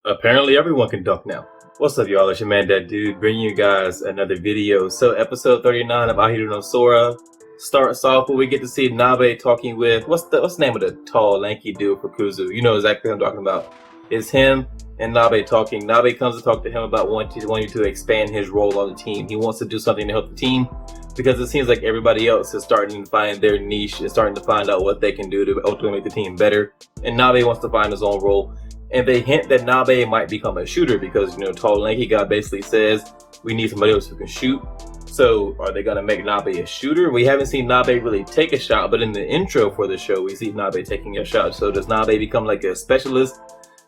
Apparently everyone can dunk now. What's up, y'all? It's your man, that dude, bringing you guys another video. So episode 39 of Ahiru no Sora starts off where we get to see Nabe talking with, what's the name of the tall, lanky dude for Kuzu? You know exactly what I'm talking about. It's him and Nabe talking. Nabe comes to talk to him about wanting to expand his role on the team. He wants to do something to help the team because it seems like everybody else is starting to find their niche and starting to find out what they can do to ultimately make the team better. And Nabe wants to find his own role. And they hint that Nabe might become a shooter because, tall lanky guy basically says we need somebody else who can shoot. So are they going to make Nabe a shooter? We haven't seen Nabe really take a shot, but in the intro for the show, we see Nabe taking a shot. So does Nabe become like a specialist?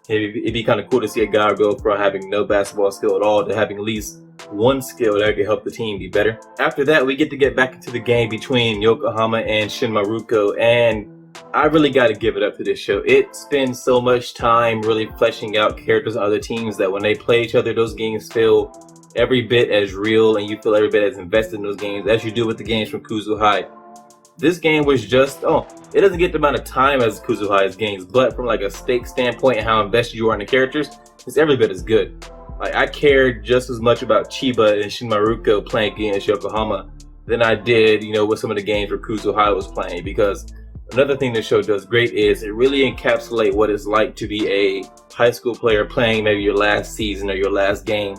It'd be kind of cool to see a guy go from having no basketball skill at all to having at least one skill that could help the team be better. After that, we get back into the game between Yokohama and Shinmaruko, and I really got to give it up to this show. It spends so much time really fleshing out characters on other teams that when they play each other, those games feel every bit as real and you feel every bit as invested in those games as you do with the games from Kuzu High. This game was just, it doesn't get the amount of time as Kuzu High's games, but from like a stake standpoint and how invested you are in the characters, it's every bit as good. Like, I cared just as much about Chiba and Shinmaruko playing against Yokohama than I did, with some of the games where Kuzu High was playing, because another thing the show does great is it really encapsulates what it's like to be a high school player playing maybe your last season or your last game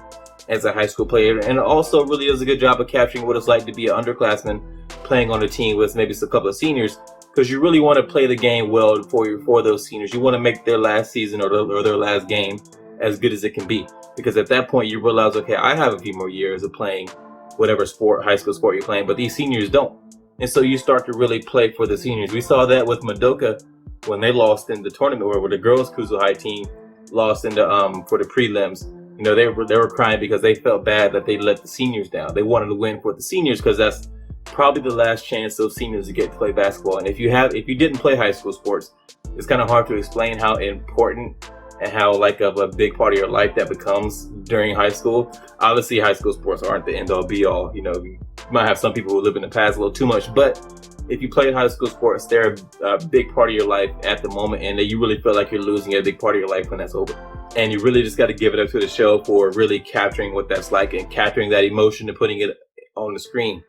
as a high school player, and it also really does a good job of capturing what it's like to be an underclassman playing on a team with maybe a couple of seniors, because you really want to play the game well for those seniors. You want to make their last season or their last game as good as it can be, because at that point you realize, okay, I have a few more years of playing whatever high school sport you're playing, but these seniors don't. And so you start to really play for the seniors. We saw that with Madoka when they lost in the tournament, where the girls Kuzu High team lost in the for the prelims. They were crying because they felt bad that they let the seniors down. They wanted to win for the seniors because that's probably the last chance of seniors to get to play basketball. And if you didn't play high school sports, it's kind of hard to explain how important and how like of a big part of your life that becomes during high school. Obviously, high school sports aren't the end all be all. You might have some people who live in the past a little too much, but if you play high school sports, they're a big part of your life at the moment, and that you really feel like you're losing a big part of your life when that's over. And you really just got to give it up to the show for really capturing what that's like and capturing that emotion and putting it on the screen.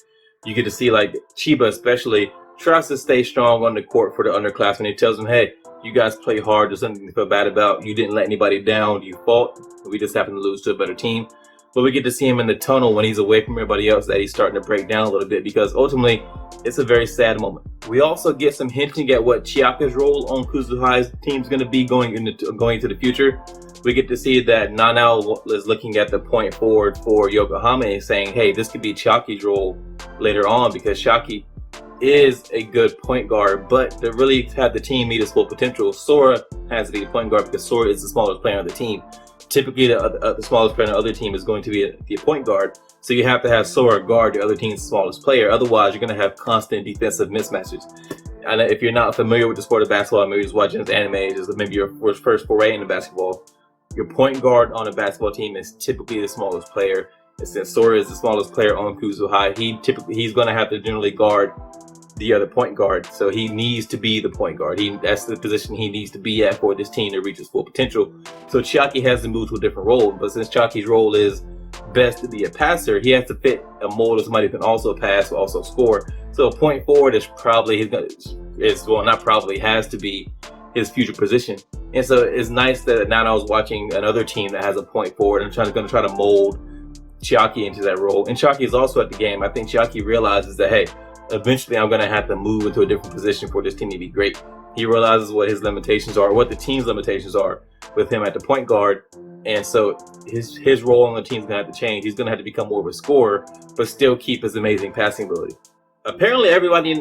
You get to see like Chiba especially tries to stay strong on the court for the underclassmen. He tells them, hey, you guys play hard. There's something to feel bad about. You didn't let anybody down. You fought. We just happened to lose to a better team. But we get to see him in the tunnel when he's away from everybody else, that he's starting to break down a little bit, because ultimately it's a very sad moment. We also get some hinting at what Chiaka's role on Kuzu High's team is going to be going into the future. We get to see that Nanao is looking at the point forward for Yokohama and saying, hey, this could be Chiaki's role later on, because Chiaki is a good point guard, but to really have the team meet its full potential, Sora has to be a point guard because Sora is the smallest player on the team. Typically, the smallest player on the other team is going to be a point guard, so you have to have Sora guard the other team's smallest player. Otherwise, you're going to have constant defensive mismatches. And if you're not familiar with the sport of basketball, maybe just watching this anime, just maybe your first foray into basketball, your point guard on a basketball team is typically the smallest player. And since Sora is the smallest player on Kuzu High, he's going to have to generally guard the other point guard, so he needs to be the point guard. That's the position he needs to be at for this team to reach its full potential. So Chiaki has to move to a different role, but since Chiaki's role is best to be a passer, he has to fit a mold of somebody who can also pass, also score. So a point forward is has to be his future position. And so it's nice that now I was watching another team that has a point forward and going to try to mold Chiaki into that role. And Chiaki is also at the game. I think Chiaki realizes that, hey, eventually I'm going to have to move into a different position for this team to be great. He realizes what his limitations are, what the team's limitations are with him at the point guard. And so his role on the team is going to have to change. He's going to have to become more of a scorer, but still keep his amazing passing ability. Apparently everybody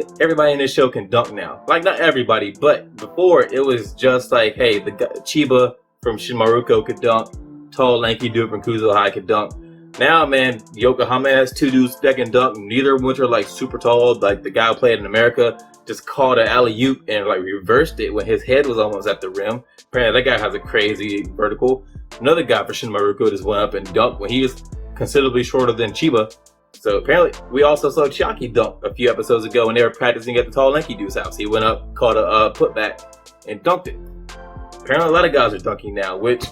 in this show can dunk now. Like, not everybody, but before it was just like, hey, the Chiba from Shinmaruko could dunk. Tall, lanky dude from Kuzu High could dunk. Now, man, Yokohama has two dudes that can dunk. Neither of which are like super tall. Like the guy who played in America just caught an alley-oop and like reversed it when his head was almost at the rim. Apparently that guy has a crazy vertical. Another guy for Shinmaruko just went up and dunked when he was considerably shorter than Chiba. So apparently we also saw Chiaki dunk a few episodes ago when they were practicing at the tall lanky dude's house. He went up, caught a putback, and dunked it. Apparently a lot of guys are dunking now, which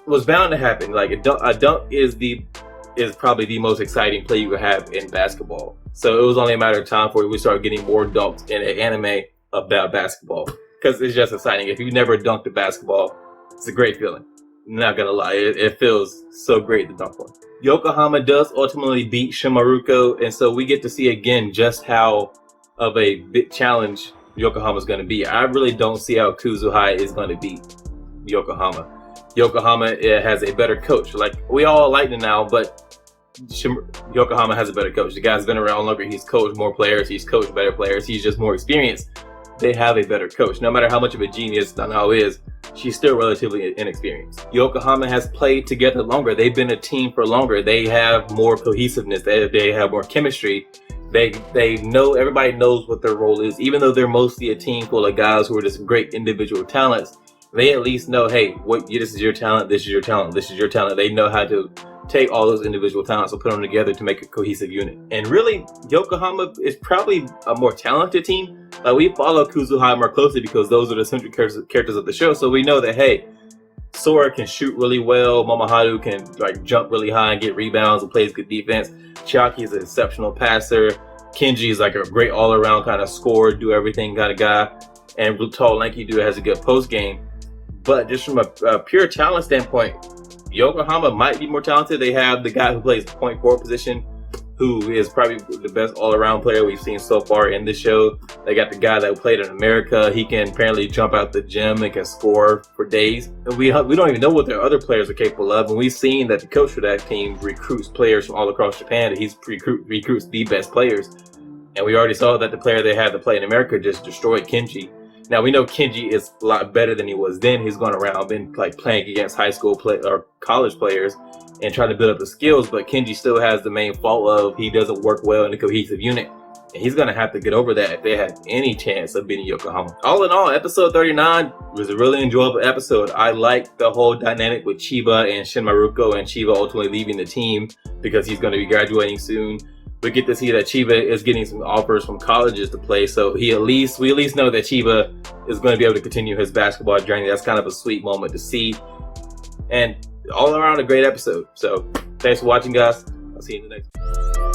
was bound to happen. Like a dunk is probably the most exciting play you could have in basketball. So it was only a matter of time before we start getting more dunks in an anime about basketball, because it's just exciting. If you never dunked a basketball, it's a great feeling. I'm not gonna lie, it feels so great to dunk one. Yokohama does ultimately beat Shinmaruko, and so we get to see again just how of a big challenge Yokohama's going to be. I really don't see how Kuzu High is going to beat Yokohama. Yokohama has a better coach. Like, we all like it now, but Yokohama has a better coach. The guy's been around longer. He's coached more players. He's coached better players. He's just more experienced. They have a better coach. No matter how much of a genius Danao is, she's still relatively inexperienced. Yokohama has played together longer. They've been a team for longer. They have more cohesiveness. They have more chemistry. They know, everybody knows what their role is. Even though they're mostly a team full of guys who are just great individual talents, they at least know, hey, this is your talent, this is your talent, this is your talent. They know how to take all those individual talents and put them together to make a cohesive unit. And really, Yokohama is probably a more talented team. Like, we follow Kuzu High more closely because those are the central characters of the show. So we know that, hey, Sora can shoot really well. Momoharu can like jump really high and get rebounds and plays good defense. Chiaki is an exceptional passer. Kenji is like a great all-around kind of scorer, do everything kind of guy. And tall, lanky dude has a good post game. But just from a pure talent standpoint, Yokohama might be more talented. They have the guy who plays the point forward position, who is probably the best all-around player we've seen so far in this show. They got the guy that played in America. He can apparently jump out the gym and can score for days. And we don't even know what their other players are capable of. And we've seen that the coach for that team recruits players from all across Japan. And he's recruits the best players. And we already saw that the player they had to play in America just destroyed Kenji. Now, we know Kenji is a lot better than he was then. He's gone around, been like playing against high school or college players and trying to build up the skills, but Kenji still has the main fault of he doesn't work well in a cohesive unit. And he's going to have to get over that if they have any chance of beating Yokohama. All in all, episode 39 was a really enjoyable episode. I liked the whole dynamic with Chiba and Shinmaruko, and Chiba ultimately leaving the team because he's going to be graduating soon. We get to see that Chiba is getting some offers from colleges to play, so we at least know that Chiba is going to be able to continue his basketball journey. That's kind of a sweet moment to see. And all around a great episode. So thanks for watching, guys. I'll see you in the next one.